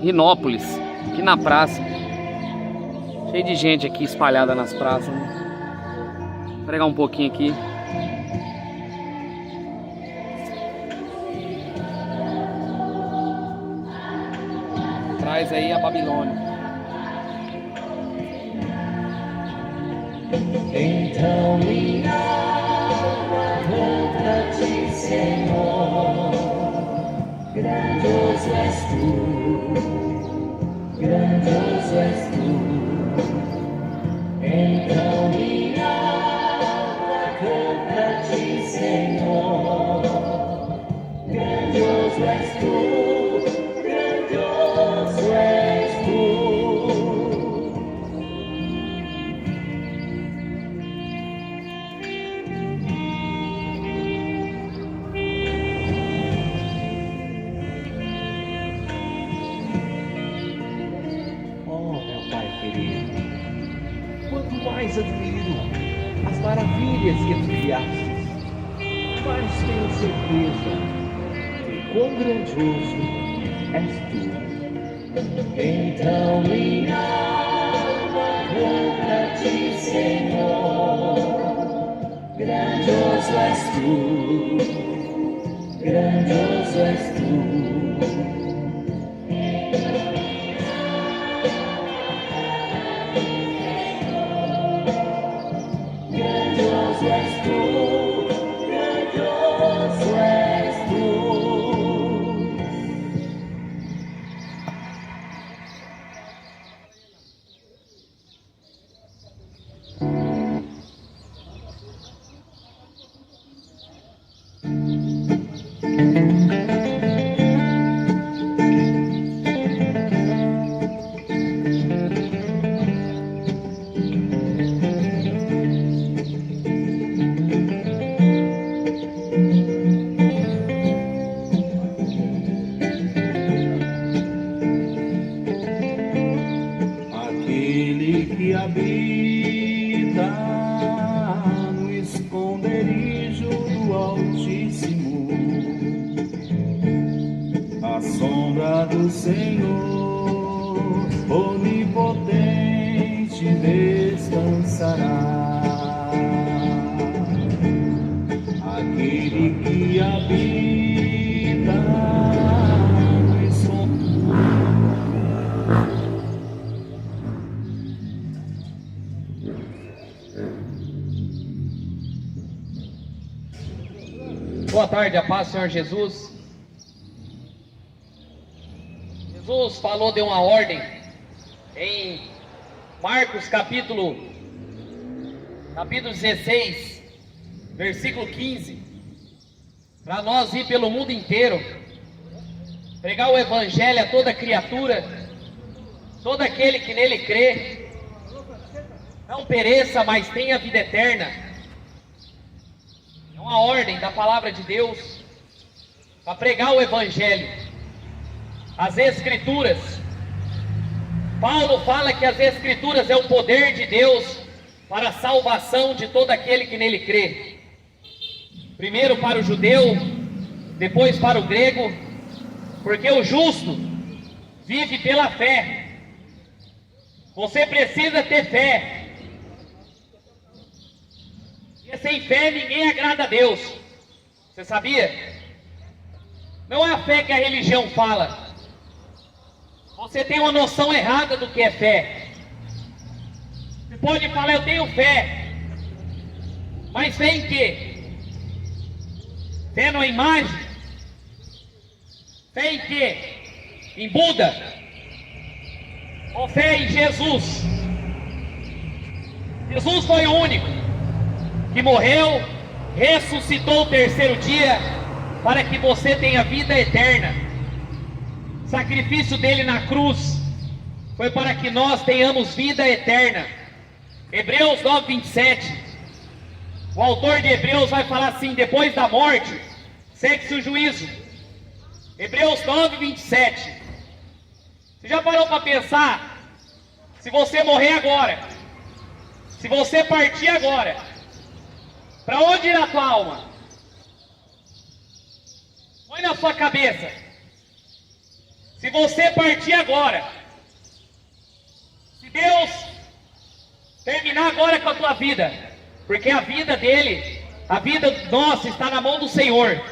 Rinópolis, aqui na praça. Cheio de gente aqui espalhada nas praças, né? Vou pregar um pouquinho aqui. Traz aí a Babilônia. Então minha contra ti, Senhor, grandioso és tu, grandioso és tu. Então minha alma canta a ti, Senhor, grandioso és tu, grandioso és tu. Quanto mais admiro as maravilhas que tu criastes, mais tenho certeza de quão grandioso és tu. Então minha alma canta a ti, Senhor, grandioso és tu, grandioso és tu. Grandioso és tu, grandioso és tu. Aquele que habita no esconderijo do Altíssimo, à sombra do Senhor onipotente descansará. Aquele que habita no esconderijo. Boa tarde, a paz do Senhor Jesus. Jesus falou, deu uma ordem em Marcos capítulo 16, versículo 15, para nós ir pelo mundo inteiro, pregar o evangelho a toda criatura, todo aquele que nele crê, não pereça, mas tenha vida eterna. Uma ordem da palavra de Deus para pregar o evangelho, as escrituras. Paulo fala que as escrituras é o poder de Deus para a salvação de todo aquele que nele crê, primeiro para o judeu, depois para o grego, porque o justo vive pela fé. Você precisa ter fé. E sem fé ninguém agrada a Deus. Você sabia? Não é a fé que a religião fala. Você tem uma noção errada do que é fé. Você pode falar, eu tenho fé. Mas fé em quê? Fé numa imagem? Fé em quê? Em Buda? Ou fé em Jesus? Jesus foi o único que morreu, ressuscitou o terceiro dia, para que você tenha vida eterna. O sacrifício dele na cruz foi para que nós tenhamos vida eterna. Hebreus 9:27, o autor de Hebreus vai falar assim: depois da morte, segue-se o juízo. Hebreus 9:27. Você já parou para pensar? Se você morrer agora, se você partir agora, para onde irá a tua alma? Põe na sua cabeça. Se você partir agora, se Deus terminar agora com a tua vida, porque a vida dele, a vida nossa está na mão do Senhor,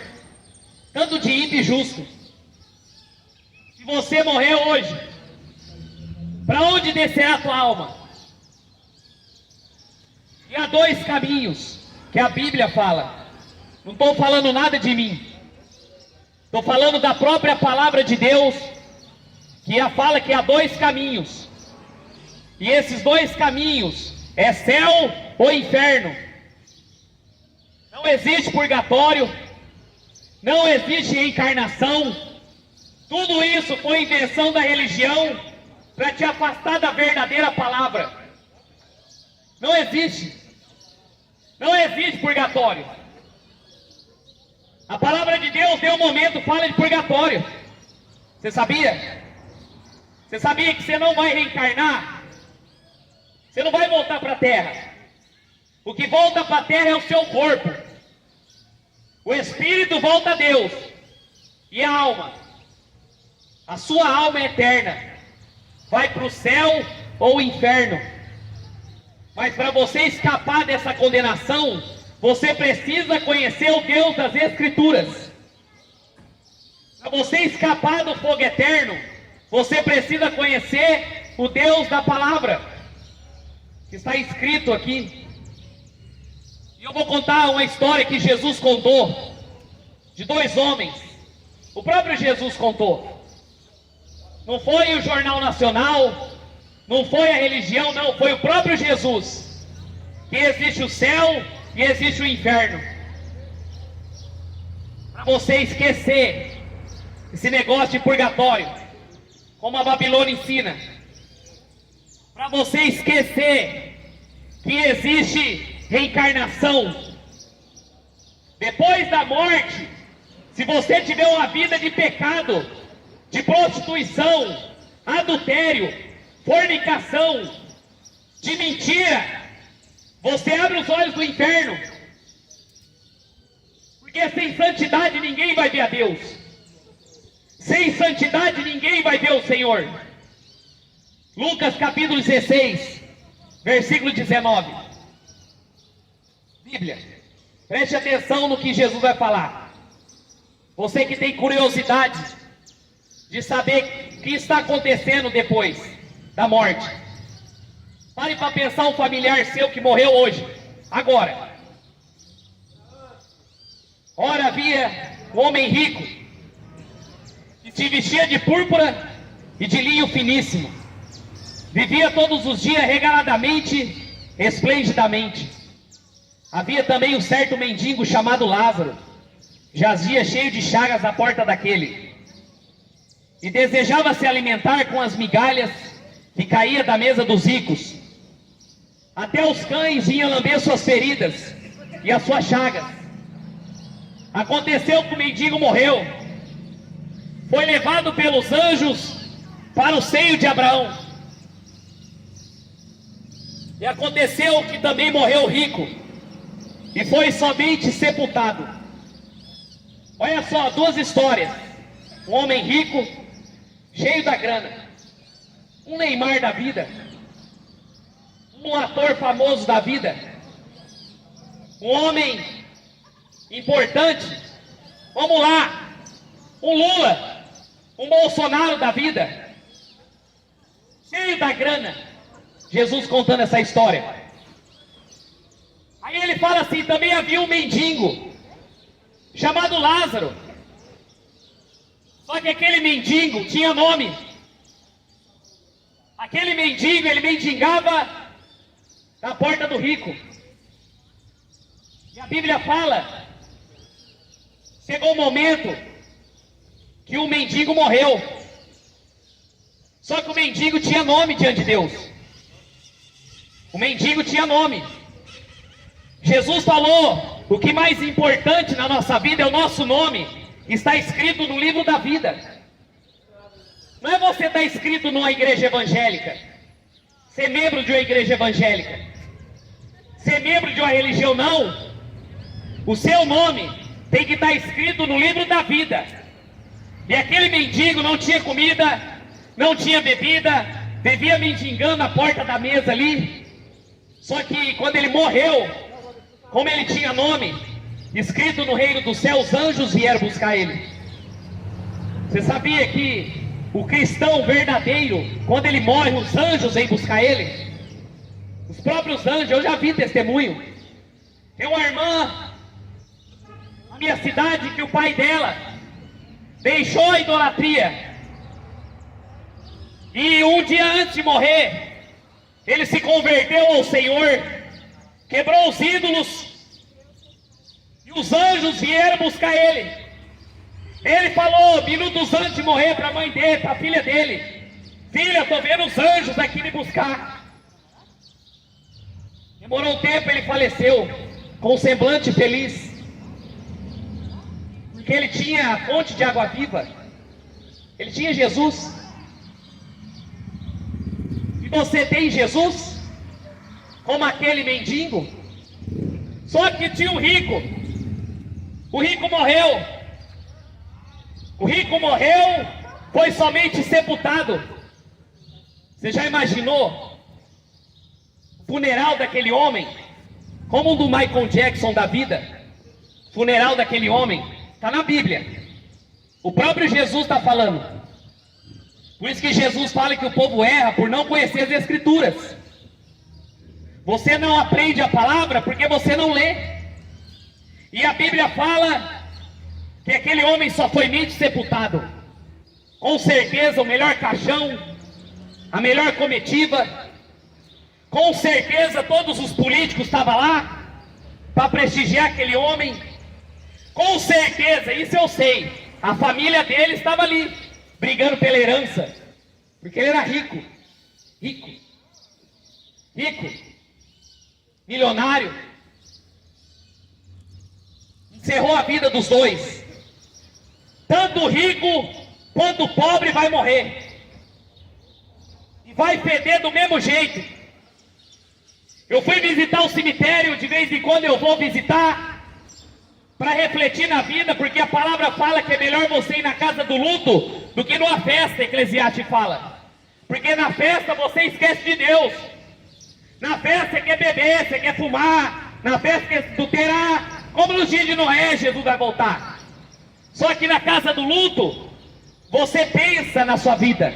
tanto de ímpio e justo. Se você morrer hoje, para onde descerá a tua alma? E há dois caminhos que a Bíblia fala. Não estou falando nada de mim. Estou falando da própria palavra de Deus, que fala que há dois caminhos. E esses dois caminhos é céu ou inferno. Não existe purgatório, não existe reencarnação. Tudo isso foi invenção da religião para te afastar da verdadeira palavra. Não existe. Não existe purgatório. A palavra de Deus, em um momento, fala de purgatório. Você sabia? Você sabia que você não vai reencarnar? Você não vai voltar para a terra. O que volta para a terra é o seu corpo. O espírito volta a Deus. E a alma? A sua alma é eterna. Vai para o céu ou o inferno. Mas para você escapar dessa condenação, você precisa conhecer o Deus das Escrituras. Para você escapar do fogo eterno, você precisa conhecer o Deus da palavra, que está escrito aqui. E eu vou contar uma história que Jesus contou, de dois homens. O próprio Jesus contou. Não foi o Jornal Nacional, não foi a religião, não, foi o próprio Jesus. Que existe o céu e existe o inferno. Para você esquecer esse negócio de purgatório, como a Babilônia ensina. Para você esquecer que existe reencarnação. Depois da morte, se você tiver uma vida de pecado, de prostituição, adultério, fornicação, de mentira, você abre os olhos do inferno. Porque sem santidade ninguém vai ver a Deus. Sem santidade ninguém vai ver o Senhor. Lucas capítulo 16, versículo 19. Bíblia, preste atenção no que Jesus vai falar. Você que tem curiosidade de saber o que está acontecendo depois da morte, pare para pensar um familiar seu que morreu hoje, agora. Ora havia um homem rico, que se vestia de púrpura e de linho finíssimo, vivia todos os dias regaladamente, esplendidamente. Havia também um certo mendigo chamado Lázaro, jazia cheio de chagas à porta daquele, e desejava se alimentar com as migalhas que caía da mesa dos ricos. Até os cães vinham lamber suas feridas e as suas chagas. Aconteceu que o mendigo morreu, foi levado pelos anjos para o seio de Abraão. E aconteceu que também morreu o rico, e foi somente sepultado. Olha só, duas histórias. Um homem rico, cheio da grana, um Neymar da vida, um ator famoso da vida, um homem importante, vamos lá, um Lula, um Bolsonaro da vida, cheio da grana. Jesus contando essa história. Aí ele fala assim: também havia um mendigo chamado Lázaro. Só que aquele mendigo tinha nome. Aquele mendigo, ele mendigava na porta do rico. E a Bíblia fala, chegou o momento que o mendigo morreu. Só que o mendigo tinha nome diante de Deus. O mendigo tinha nome. Jesus falou: o que mais importante na nossa vida é o nosso nome. Está escrito no livro da vida. Não é você estar inscrito numa igreja evangélica, ser membro de uma igreja evangélica, ser membro de uma religião, não. O seu nome tem que estar escrito no livro da vida. E aquele mendigo não tinha comida, não tinha bebida, vivia mendigando na porta da mesa ali. Só que quando ele morreu, como ele tinha nome escrito no reino do céu, os anjos vieram buscar ele. Você sabia que o cristão verdadeiro, quando ele morre, os anjos vêm buscar ele? Os próprios anjos, eu já vi testemunho. Tem uma irmã na minha cidade que o pai dela deixou a idolatria. E um dia antes de morrer, ele se converteu ao Senhor, quebrou os ídolos, e os anjos vieram buscar ele. Ele falou, minutos antes de morrer, para a mãe dele, para a filha dele: filha, estou vendo os anjos aqui me buscar. Demorou um tempo, ele faleceu, com um semblante feliz, porque ele tinha a fonte de água viva, ele tinha Jesus. E você tem Jesus, como aquele mendigo? Só que tinha um rico, o rico morreu. O rico morreu, foi somente sepultado. Você já imaginou o funeral daquele homem? Como um do Michael Jackson da vida. Funeral daquele homem, está na Bíblia. O próprio Jesus está falando. Por isso que Jesus fala que o povo erra por não conhecer as Escrituras. Você não aprende a palavra porque você não lê. E a Bíblia fala que aquele homem só foi mente sepultado. Com certeza o melhor caixão, a melhor comitiva, com certeza todos os políticos estavam lá para prestigiar aquele homem. Com certeza, isso eu sei, a família dele estava ali, brigando pela herança, porque ele era rico, milionário. Encerrou a vida dos dois. Tanto o rico quanto o pobre vai morrer. E vai feder do mesmo jeito. Eu fui visitar o cemitério, de vez em quando eu vou visitar, para refletir na vida, porque a palavra fala que é melhor você ir na casa do luto do que numa festa, Eclesiastes fala. Porque na festa você esquece de Deus. Na festa você quer beber, você quer fumar, na festa você quer adulterar. Como nos dias de Noé, Jesus vai voltar. Só que na casa do luto, você pensa na sua vida.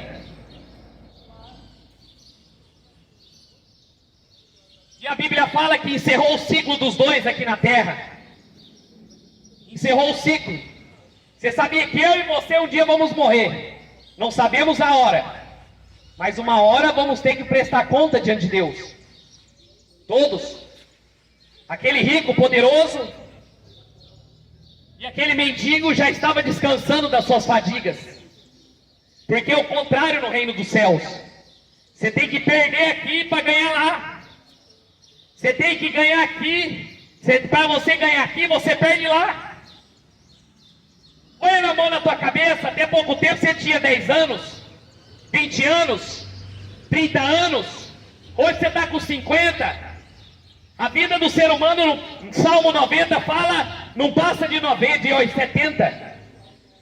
E a Bíblia fala que encerrou o ciclo dos dois aqui na terra. Encerrou o ciclo. Você sabia que eu e você um dia vamos morrer? Não sabemos a hora, mas uma hora vamos ter que prestar conta diante de Deus. Todos. Aquele rico, poderoso, e aquele mendigo já estava descansando das suas fadigas. Porque é o contrário no reino dos céus. Você tem que perder aqui para ganhar lá. Você tem que ganhar aqui. Para você ganhar aqui, você perde lá. Põe a mão na tua cabeça. Até pouco tempo você tinha 10 anos, 20 anos, 30 anos. Hoje você está com 50. A vida do ser humano, no Salmo 90 fala, não passa de 90, de 70.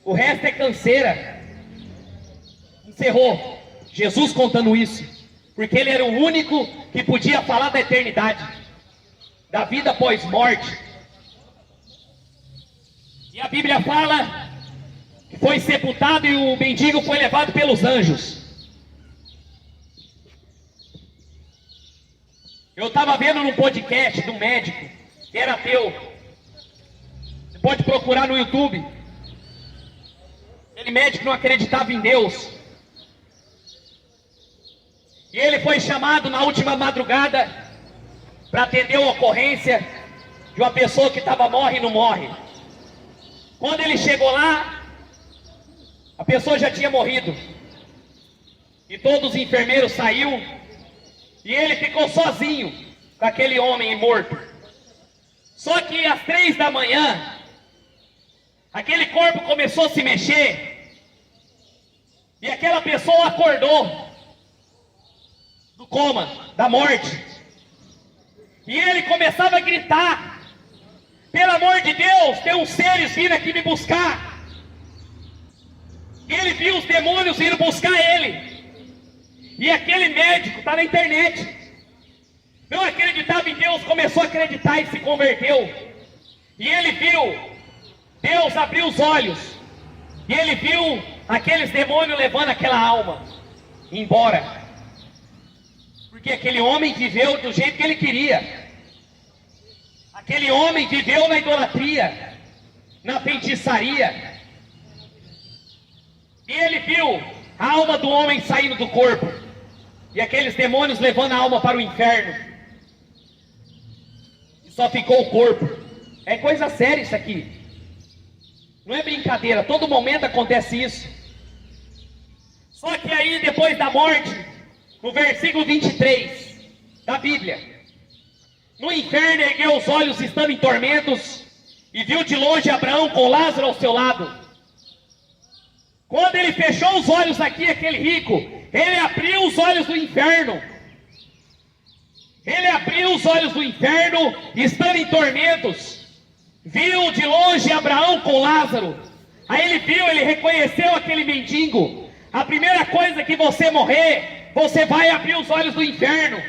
O resto é canseira. Encerrou. Jesus contando isso, porque ele era o único que podia falar da eternidade, da vida após morte. E a Bíblia fala que foi sepultado e o mendigo foi levado pelos anjos. Eu estava vendo num podcast de um médico que era ateu. Você pode procurar no YouTube. Aquele médico não acreditava em Deus. E ele foi chamado na última madrugada para atender uma ocorrência de uma pessoa que estava morre e não morre. Quando ele chegou lá, a pessoa já tinha morrido. E todos os enfermeiros saíram. E ele ficou sozinho com aquele homem morto. Só que às 3 da manhã, aquele corpo começou a se mexer. E aquela pessoa acordou do coma, da morte. E ele começava a gritar: pelo amor de Deus, tem uns seres vindo aqui me buscar. E ele viu os demônios indo buscar ele. E aquele médico, está na internet, não acreditava em Deus, começou a acreditar e se converteu. E ele viu, Deus abriu os olhos, e ele viu aqueles demônios levando aquela alma embora. Porque aquele homem viveu do jeito que ele queria. Aquele homem viveu na idolatria, na feitiçaria. E ele viu a alma do homem saindo do corpo, e aqueles demônios levando a alma para o inferno. E só ficou o corpo. É coisa séria isso aqui. Não é brincadeira, todo momento acontece isso. Só que aí, depois da morte, no versículo 23 da Bíblia, no inferno ergueu os olhos estando em tormentos, e viu de longe Abraão com Lázaro ao seu lado. Quando ele fechou os olhos aqui, aquele rico, ele abriu os olhos do inferno. Ele abriu os olhos do inferno, estando em tormentos. Viu de longe Abraão com Lázaro. Aí ele viu, ele reconheceu aquele mendigo. A primeira coisa que você morrer, você vai abrir os olhos do inferno.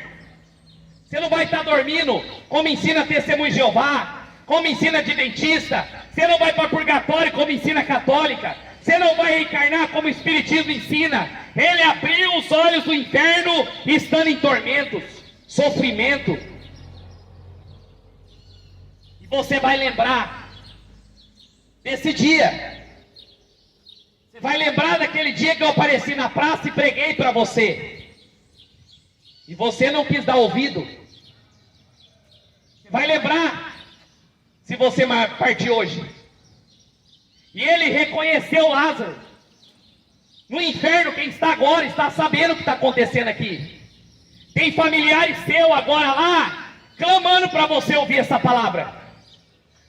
Você não vai estar dormindo, como ensina a Testemunha de Jeová, como ensina a Adventista. Você não vai para purgatório, como ensina a católica. Você não vai reencarnar como o Espiritismo ensina. Ele abriu os olhos do inferno, estando em tormentos, sofrimento. E você vai lembrar desse dia. Você vai lembrar daquele dia que eu apareci na praça e preguei para você. E você não quis dar ouvido. Você vai lembrar se você partir hoje. E ele reconheceu Lázaro. No inferno, quem está agora está sabendo o que está acontecendo aqui. Tem familiares seus agora lá, clamando para você ouvir essa palavra.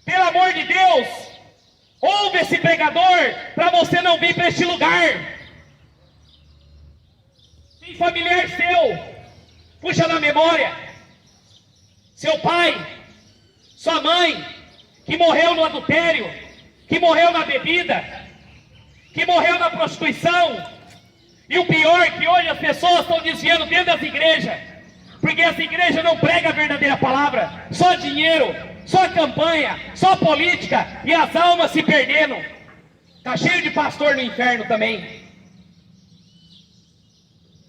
Pelo amor de Deus, ouve esse pregador, para você não vir para este lugar. Tem familiar seu, puxa na memória, seu pai, sua mãe, que morreu no adultério, que morreu na bebida, que morreu na prostituição. E o pior é que hoje as pessoas estão desviando dentro das igrejas, porque as igrejas não pregam a verdadeira palavra, só dinheiro, só campanha, só política, e as almas se perdendo. Está cheio de pastor no inferno também.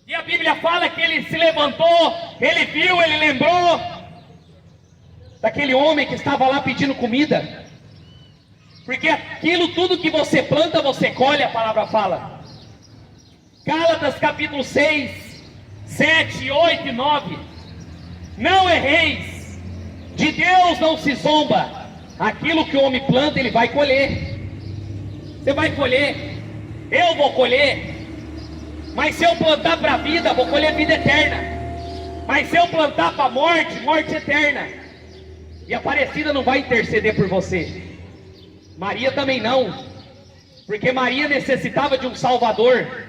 E a Bíblia fala que ele se levantou, ele viu, ele lembrou daquele homem que estava lá pedindo comida. Porque aquilo tudo que você planta, você colhe, a palavra fala. Gálatas capítulo 6, 7, 8 e 9. Não erreis, de Deus não se zomba. Aquilo que o homem planta, ele vai colher. Você vai colher, eu vou colher. Mas se eu plantar para a vida, vou colher vida eterna. Mas se eu plantar para a morte, morte eterna. E a Aparecida não vai interceder por você. Maria também não, porque Maria necessitava de um Salvador.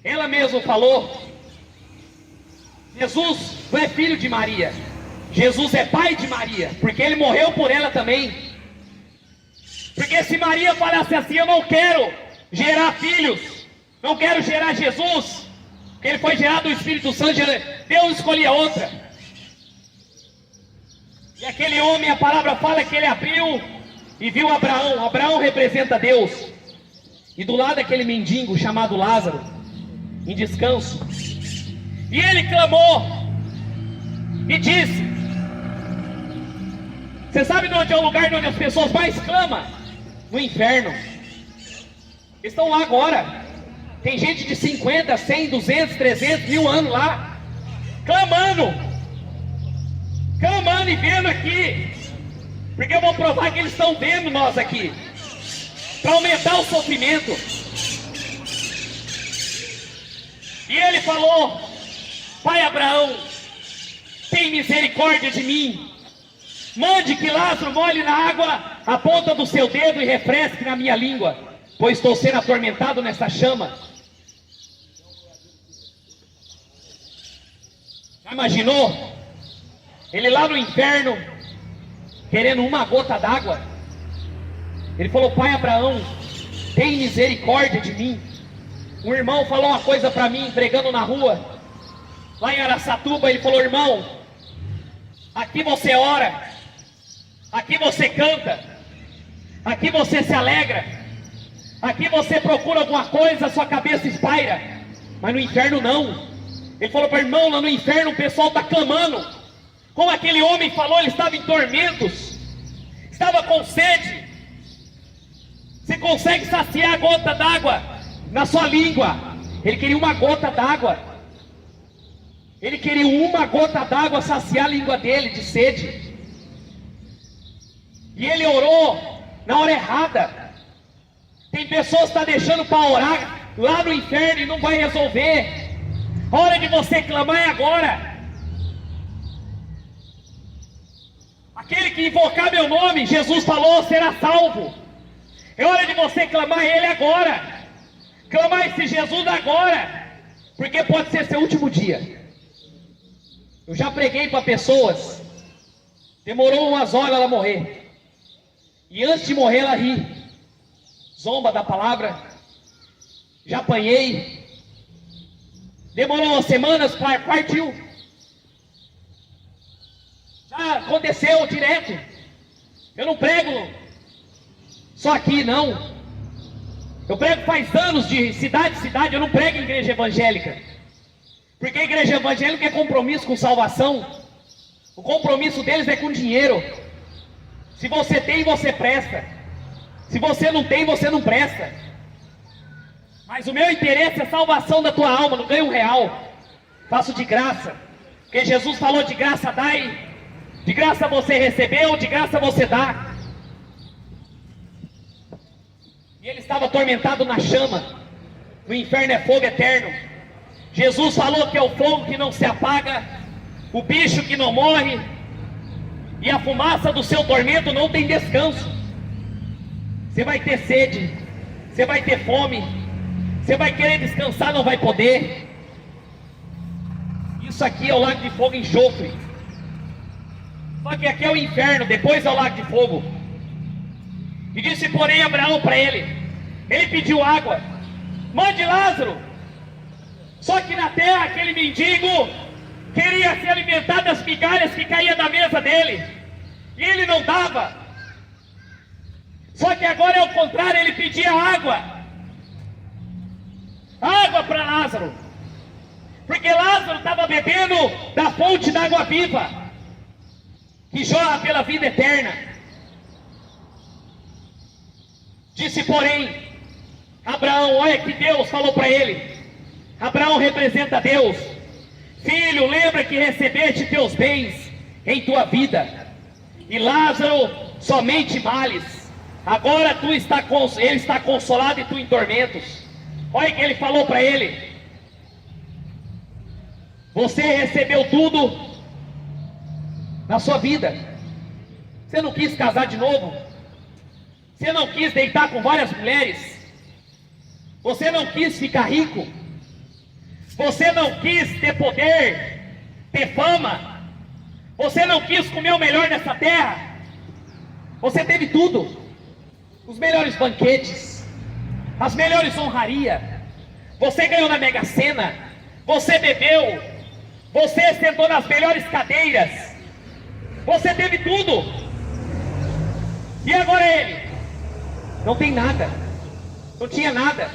Ela mesma falou, Jesus não é filho de Maria, Jesus é pai de Maria, porque ele morreu por ela também. Porque se Maria falasse assim, eu não quero gerar filhos, não quero gerar Jesus, porque ele foi gerado do Espírito Santo, Deus escolhia outra. E aquele homem, a palavra fala que ele abriu e viu Abraão. Abraão representa Deus. E do lado aquele mendigo chamado Lázaro, em descanso. E ele clamou e disse: você sabe de onde é o lugar onde as pessoas mais clamam? No inferno. Estão lá agora. Tem gente de 50, 100, 200, 300, 1000 anos lá, clamando e vendo aqui. Porque eu vou provar que eles estão vendo nós aqui, para aumentar o sofrimento. E ele falou: pai Abraão, tem misericórdia de mim. Mande que Lázaro molhe na água a ponta do seu dedo e refresque na minha língua, pois estou sendo atormentado nessa chama. Já imaginou? Ele lá no inferno, querendo uma gota d'água. Ele falou: pai Abraão, tem misericórdia de mim. Um irmão falou uma coisa para mim, pregando na rua, lá em Araçatuba. Ele falou: irmão, aqui você ora, aqui você canta, aqui você se alegra, aqui você procura alguma coisa, sua cabeça espaira, mas no inferno não. Ele falou para o irmão: lá no inferno o pessoal está clamando, como aquele homem falou, ele estava em tormentos, estava com sede. Você consegue saciar a gota d'água na sua língua? Ele queria uma gota d'água. Ele queria uma gota d'água saciar a língua dele de sede. E ele orou na hora errada. Tem pessoas que estão deixando para orar lá no inferno e não vai resolver. A hora de você clamar é agora. Aquele que invocar meu nome, Jesus falou, será salvo. É hora de você clamar Ele agora. Clamar esse Jesus agora. Porque pode ser seu último dia. Eu já preguei para pessoas. Demorou umas horas ela morrer. E antes de morrer ela ri. Zomba da palavra. Já apanhei. Demorou umas semanas, partiu. Já aconteceu direto. Eu não prego só aqui, não. Eu prego faz anos, de cidade em cidade. Eu não prego em igreja evangélica. Porque a igreja evangélica é compromisso com salvação. O compromisso deles é com dinheiro. Se você tem, você presta. Se você não tem, você não presta. Mas o meu interesse é a salvação da tua alma. Não ganho R$1. Faço de graça. Porque Jesus falou: de graça dai, de graça você recebeu, de graça você dá. E ele estava atormentado na chama. No inferno é fogo eterno. Jesus falou que é o fogo que não se apaga, o bicho que não morre, e a fumaça do seu tormento não tem descanso. Você vai ter sede, você vai ter fome, você vai querer descansar, não vai poder. Isso aqui é o lago de fogo e enxofre. Só que aqui é o inferno, depois é o lago de fogo. E disse, porém, Abraão para ele pediu água, mande Lázaro. Só que na terra aquele mendigo queria se alimentar das migalhas que caíam da mesa dele, e ele não dava. Só que agora é o contrário, ele pedia água para Lázaro, porque Lázaro estava bebendo da fonte da água viva, que jorra pela vida eterna. Disse, porém, Abraão, olha que Deus falou para ele. Abraão representa Deus. Filho, lembra que recebeste teus bens em tua vida, e Lázaro somente males. Agora ele está consolado e tu em tormentos. Olha que ele falou para ele: você recebeu tudo na sua vida. Você não quis casar de novo. Você não quis deitar com várias mulheres. Você não quis ficar rico. Você não quis ter poder, ter fama. Você não quis comer o melhor dessa terra. Você teve tudo. Os melhores banquetes, as melhores honrarias. Você ganhou na Mega Sena. Você bebeu. Você sentou nas melhores cadeiras. Você teve tudo. E agora ele não tem nada. Não tinha nada.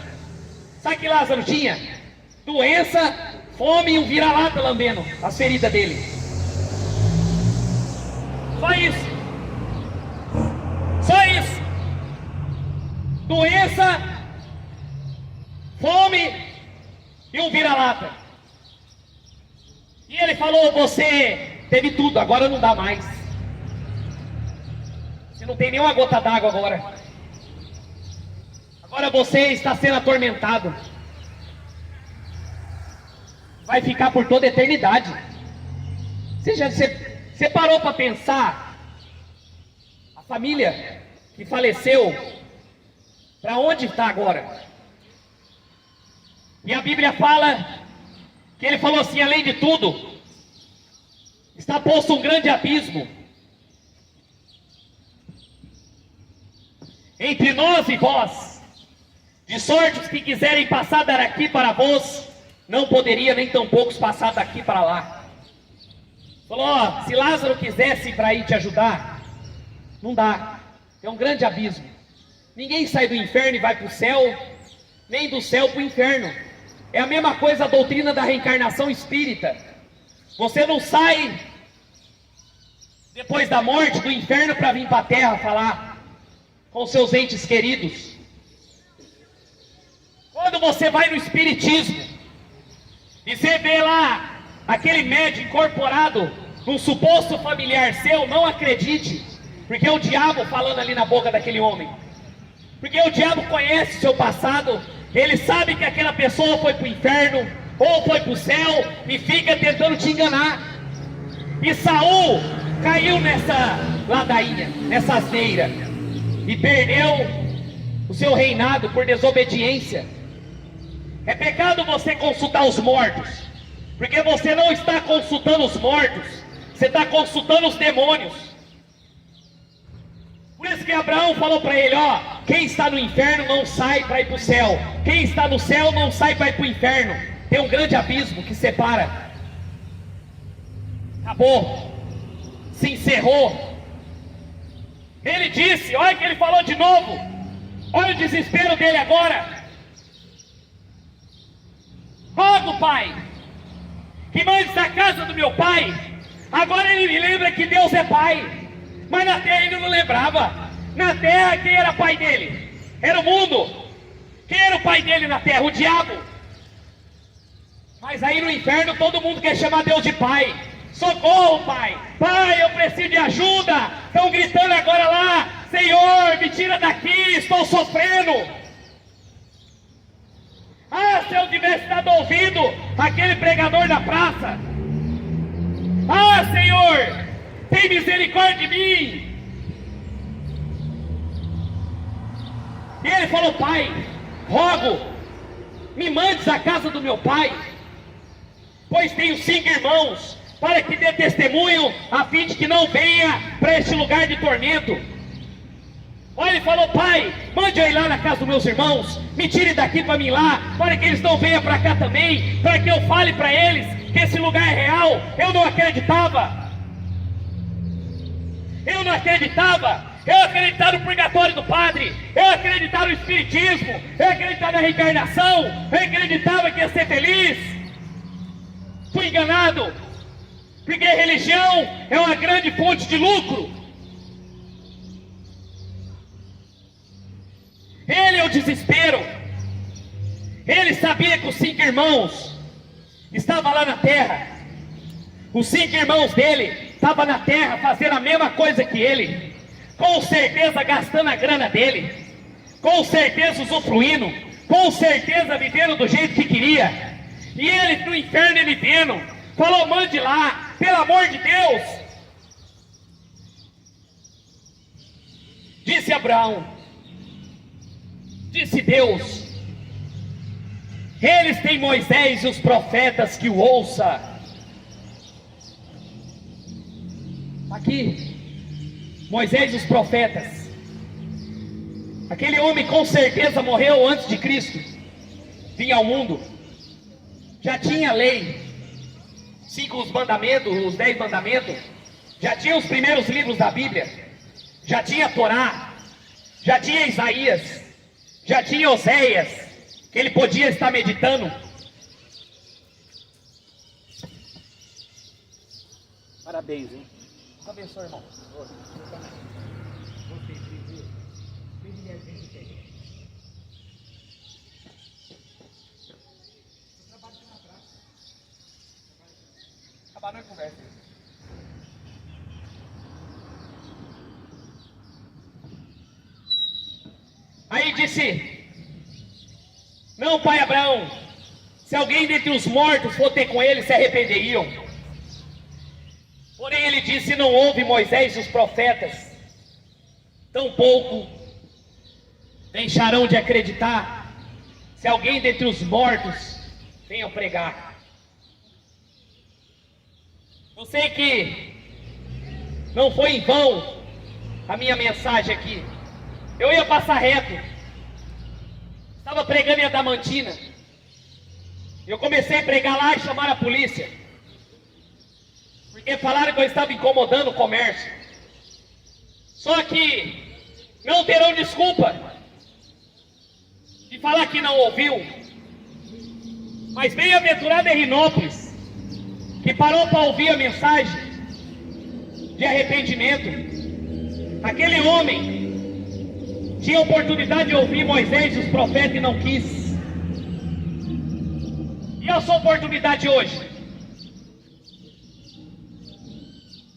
Sabe que Lázaro tinha? Doença, fome e um vira-lata lambendo as feridas dele. Só isso. Só isso. Doença, fome e um vira-lata. E ele falou: você teve tudo, agora não dá mais. Você não tem nenhuma gota d'água agora. Agora você está sendo atormentado. Vai ficar por toda a eternidade. Você parou para pensar? A família que faleceu, para onde está agora? E a Bíblia fala que ele falou assim: além de tudo, está posto um grande abismo entre nós e vós. De sorte que quiserem passar daqui para vós, não poderia nem tão poucos passar daqui para lá. Falou, ó, se Lázaro quisesse ir para aí te ajudar, não dá, é um grande abismo. Ninguém sai do inferno e vai para o céu, nem do céu para o inferno. É a mesma coisa a doutrina da reencarnação espírita. Você não sai depois da morte do inferno para vir para a terra falar com seus entes queridos. Quando você vai no espiritismo e você vê lá aquele médium incorporado num suposto familiar seu, não acredite, porque é o diabo falando ali na boca daquele homem. Porque o diabo conhece o seu passado, ele sabe que aquela pessoa foi para o inferno ou foi para o céu e fica tentando te enganar. E Saul caiu nessa ladainha, nessa asneira, e perdeu o seu reinado por desobediência. É pecado você consultar os mortos, porque você não está consultando os mortos, você está consultando os demônios. Por isso que Abraão falou para ele, ó, quem está no inferno não sai para ir para o céu, quem está no céu não sai para ir para o inferno. Tem um grande abismo que separa. Acabou, se encerrou. Ele disse, olha que ele falou de novo, olha o desespero dele agora. Rogo, pai, que mandes a casa do meu pai. Agora ele me lembra que Deus é pai. Mas na terra ele não lembrava. Na terra quem era pai dele? Era o mundo. Quem era o pai dele na terra? O diabo. Mas aí no inferno todo mundo quer chamar Deus de pai. Socorro, pai. Pai, eu preciso de ajuda. Estão gritando agora lá. Senhor, me tira daqui, estou sofrendo. Ah, se eu tivesse dado ouvido aquele pregador na praça. Ah, Senhor, tem misericórdia de mim. E ele falou, pai, rogo, me mandes à casa do meu pai, pois tenho 5 irmãos, para que dê testemunho, a fim de que não venha para este lugar de tormento. Olha, ele falou, pai, mande eu ir lá na casa dos meus irmãos, me tire daqui para mim lá, para que eles não venham para cá também, para que eu fale para eles que esse lugar é real. Eu não acreditava. Eu não acreditava. Eu acreditava no purgatório do padre, eu acreditava no espiritismo, eu acreditava na reencarnação, eu acreditava que ia ser feliz. Fui enganado, porque a religião é uma grande fonte de lucro. Ele é o desespero. Ele sabia que os 5 irmãos estavam lá na terra. Os 5 irmãos dele estavam na terra fazendo a mesma coisa que ele, com certeza gastando a grana dele, com certeza usufruindo, com certeza vivendo do jeito que queria. E ele no inferno, ele vendo, falou, mande lá, pelo amor de Deus. Disse Abraão, disse Deus, eles têm Moisés e os profetas que o ouça. Aqui, Moisés e os profetas. Aquele homem com certeza morreu antes de Cristo vir ao mundo. Já tinha lei, 5 os mandamentos, os 10 mandamentos. Já tinha os primeiros livros da Bíblia. Já tinha a Torá. Já tinha Isaías. Já tinha Oséias, que ele podia estar meditando. Parabéns, hein? Deus abençoe, irmão. Acabar a conversa. Aí disse, não, pai Abraão, se alguém dentre os mortos for ter com ele, se arrependeriam. Porém ele disse, não houve Moisés e os profetas, tampouco deixarão de acreditar, se alguém dentre os mortos venha pregar. Eu sei que não foi em vão a minha mensagem aqui. Eu ia passar reto. Estava pregando em Adamantina. Eu comecei a pregar lá e chamar a polícia. Porque falaram que eu estava incomodando o comércio. Só que não terão desculpa de falar que não ouviu. Mas bem-aventurado é Rinópolis, que parou para ouvir a mensagem de arrependimento. Aquele homem tinha oportunidade de ouvir Moisés e os profetas e não quis. E a sua oportunidade hoje?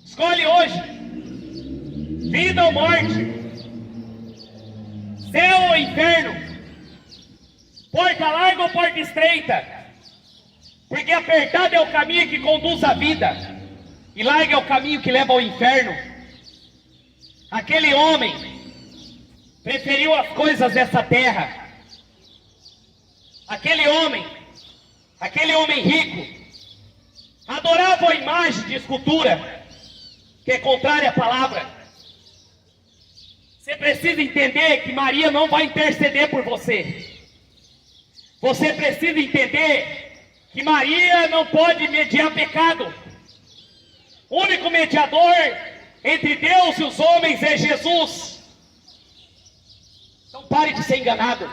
Escolhe hoje: vida ou morte, céu ou inferno, porta larga ou porta estreita, porque apertado é o caminho que conduz à vida, e largo é o caminho que leva ao inferno. Aquele homem preferiu as coisas dessa terra. Aquele homem rico, adorava a imagem de escultura, que é contrária à palavra. Você precisa entender que Maria não vai interceder por você. Você precisa entender que Maria não pode mediar pecado. O único mediador entre Deus e os homens é Jesus. Então pare de ser enganado.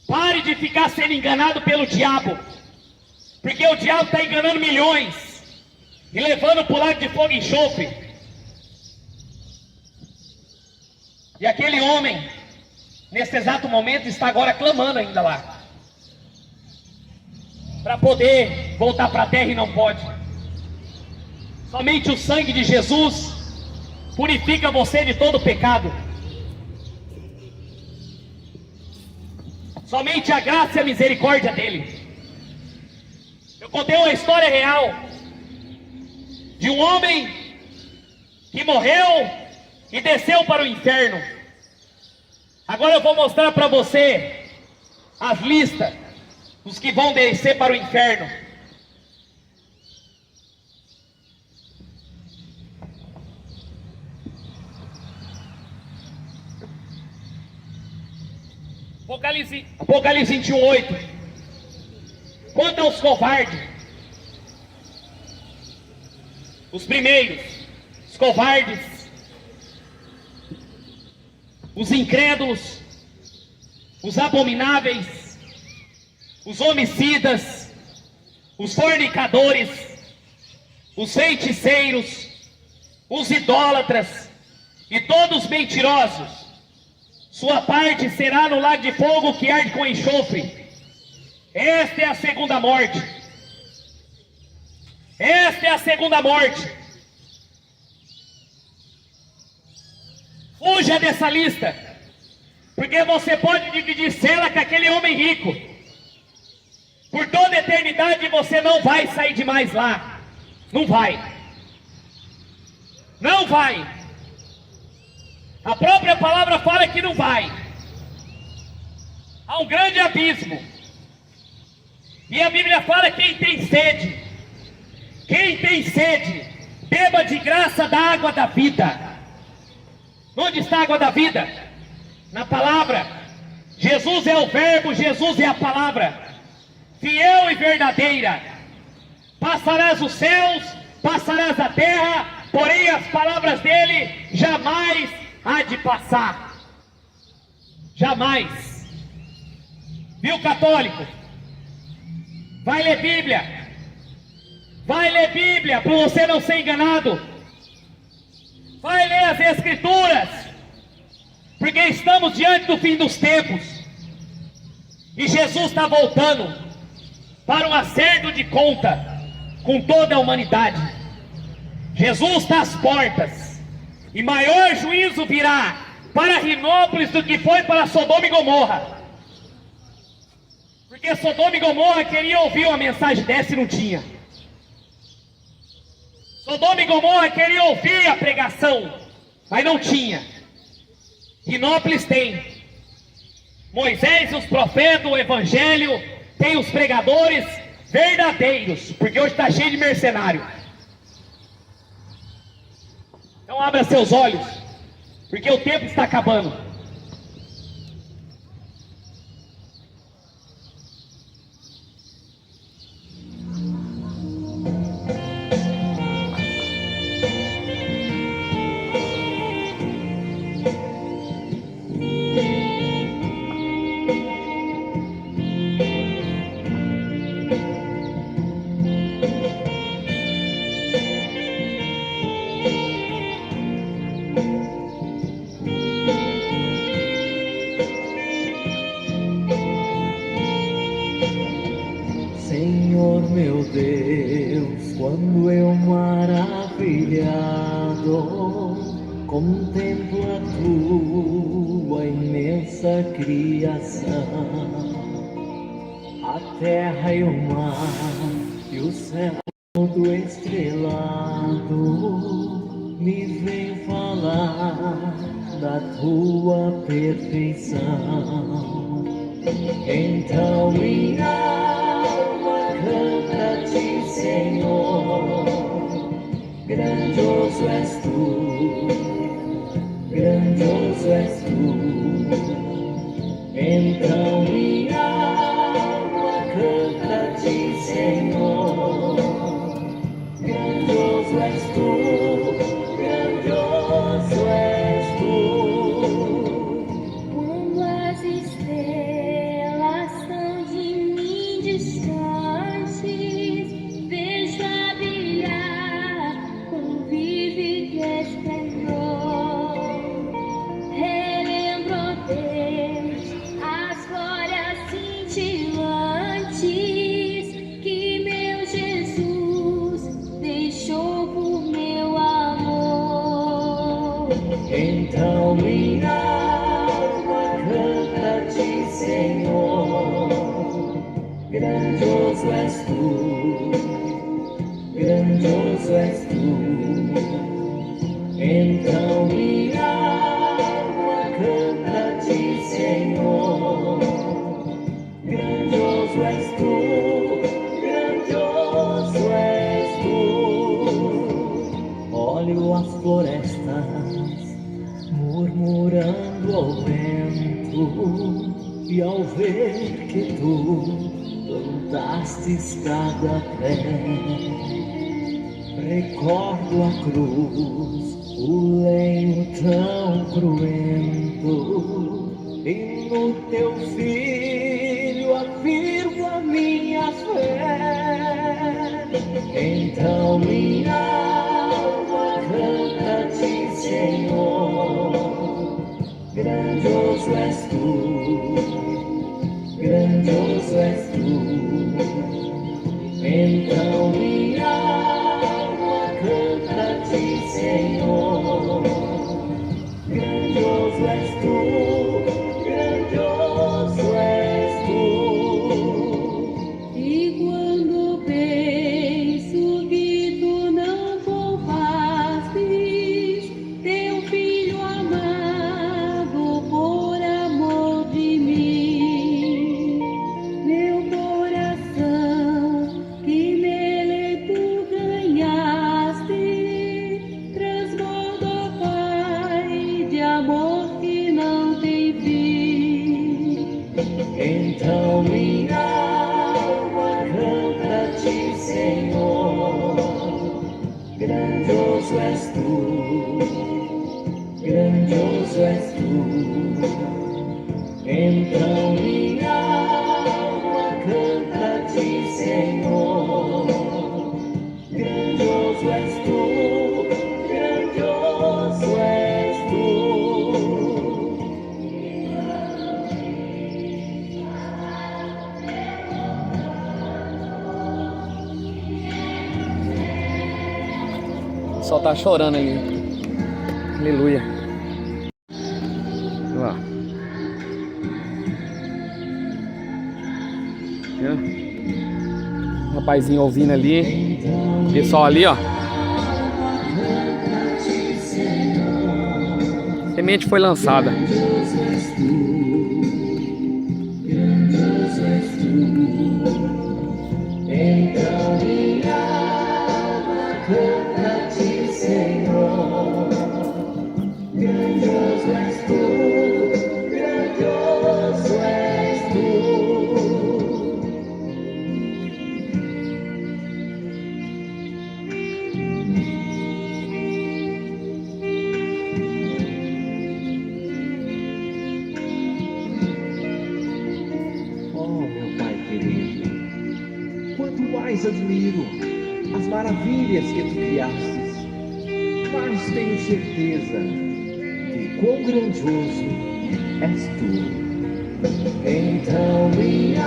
Pare de ficar sendo enganado pelo diabo. Porque o diabo está enganando milhões e levando para o lago de fogo e enxofre. E aquele homem, nesse exato momento, está agora clamando ainda lá, para poder voltar para a terra, e não pode. Somente o sangue de Jesus purifica você de todo pecado. Somente a graça e a misericórdia dele. Eu contei uma história real de um homem que morreu e desceu para o inferno. Agora eu vou mostrar para você as listas dos que vão descer para o inferno. Apocalipse 21:8. Quanto aos covardes, os primeiros, os covardes, os incrédulos, os abomináveis, os homicidas, os fornicadores, os feiticeiros, os idólatras e todos os mentirosos, sua parte será no lago de fogo que arde com enxofre. Esta é a segunda morte. Esta é a segunda morte. Fuja dessa lista, porque você pode dividir cela com aquele homem rico. Por toda a eternidade você não vai sair de mais lá. Não vai. Não vai. A própria palavra fala que não vai. Há um grande abismo. E a Bíblia fala: quem tem sede, beba de graça da água da vida. Onde está a água da vida? Na palavra. Jesus é o verbo, Jesus é a palavra, fiel e verdadeira. Passarás os céus, passarás a terra, porém as palavras dele jamais há de passar. Jamais. Viu, católico? Vai ler Bíblia. Vai ler Bíblia para você não ser enganado. Vai ler as Escrituras, porque estamos diante do fim dos tempos e Jesus está voltando para um acerto de conta com toda a humanidade. Jesus está às portas e maior juízo virá para Rinópolis do que foi para Sodoma e Gomorra, porque Sodoma e Gomorra queriam ouvir uma mensagem dessa e não tinha. Sodoma e Gomorra queriam ouvir a pregação, mas não tinha. Rinópolis tem Moisés, os profetas, o evangelho, tem os pregadores verdadeiros, porque hoje está cheio de mercenário. Então abra seus olhos, porque o tempo está acabando. Senhor meu Deus, quando eu maravilhado contemplo a tua imensa criação, a terra e o mar e o céu todo estrelado me vem falar da tua perfeição. Então minha alma canta-te, Senhor, grandioso és tu, grandioso és tu. Então minha alma canta-te, Senhor, grandioso és tu, grandioso és tu. Quando as estrelas são de mim distantes, vejo a brilhar com vívido esplendor. Relembro, Deus, as glórias cintilantes que meu Jesus deixou por meu amor. Então minha alma canta-te, Senhor, grandioso és tu, grandioso és tu. Então minha alma canta-te, Senhor, grandioso és tu, grandioso és tu. Olho as florestas murmurando ao vento, e ao ver que tu plantastes cada pé, recordo a cruz, o lenho tão cruento, e no teu filho afirmo a minha fé. Então minha alma canta-te, Senhor, grandioso és tu, grandioso és tu. Então minha alma canta-te, Senhor, grandioso és tu, grandioso és tu. E quando penso que tu não poupastes teu filho amado por amor de mim, meu coração que nele tu ganhaste transborda, Pai, de amor que não tem fim. Então minha alma canta-te, Senhor, grandioso és tu, grandioso és tu. Então minha alma canta-te, Senhor, grandioso és tu, grandioso és tu. O sol tá chorando ali. Aleluia. Olha lá. Viu? O rapazinho ouvindo ali. O pessoal ali, ó. Semente foi lançada. Grandioso és tu, grandioso és tu. Então minha alma canta-te, Senhor, grandioso és tu, grandioso és tu. mais admiro as maravilhas que tu criastes, mas tenho certeza de quão grandioso és tu. Então minha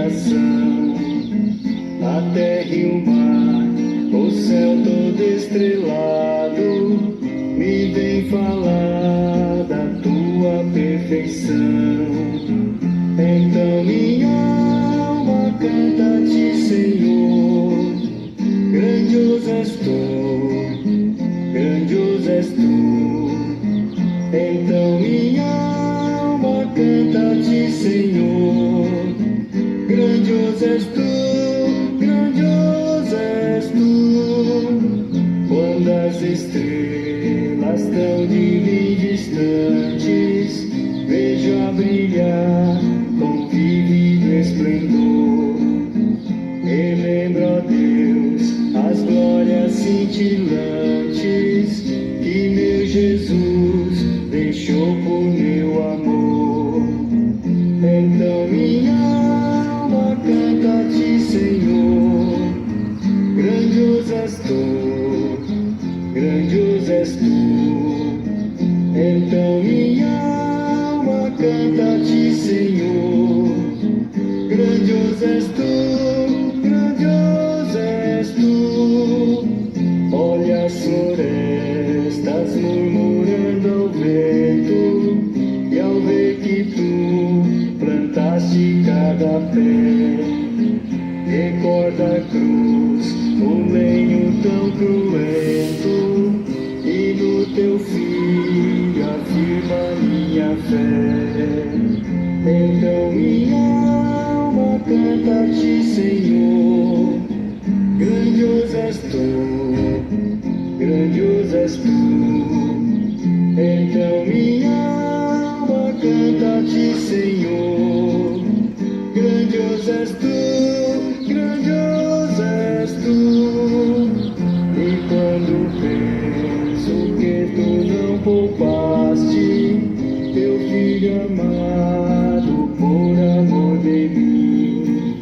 criação, a terra e o mar, o céu todo estrelado, me vem falar da tua perfeição. Então minha alma canta-te, Senhor, grandioso és tu, grandioso és tu. Então minha alma canta-te, Senhor, grandioso és tu, grandioso és tu. Quando as estrelas tão de mim distantes vejo a brilhar com vívido esplendor, e lembro, ó Deus, as glórias cintilantes que meu Jesus deixou por meu amor. Então minha alma canta-te, Senhor, grandioso és tu, grandioso és tu. Então minha alma canta-te, Senhor, grandioso és tu, grandioso és tu. Olha as florestas murmurando ao vento, e ao ver que tu plantaste cada pé, recorda a cruz, o lenho tão cruento, e no teu filho afirma minha fé. Então minha alma canta-te, Senhor, grandioso és tu, grandioso és tu. Então minha alma canta-te, Senhor, grandioso és tu, grandioso és tu. E quando penso que tu não poupaste teu filho amado por amor de mim,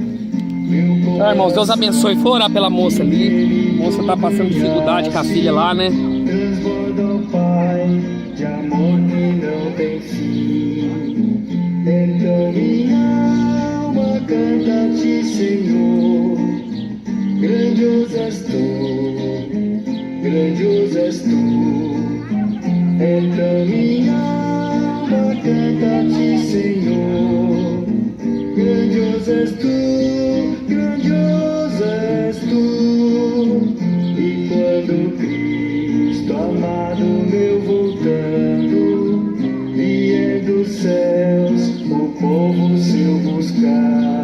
meu Irmãos, Deus abençoe. Foi orar pela moça ali. A moça tá passando dificuldade com a filha lá, né? transborda, ó Pai, de amor que não tem fim. Então minha alma canta-te, Senhor, grandioso és tu, grandioso és tu. Então minha alma canta-te, Senhor, grandioso és tu, grandioso és tu. E quando Cristo amado meu voltando vier dos céus o povo seu buscar,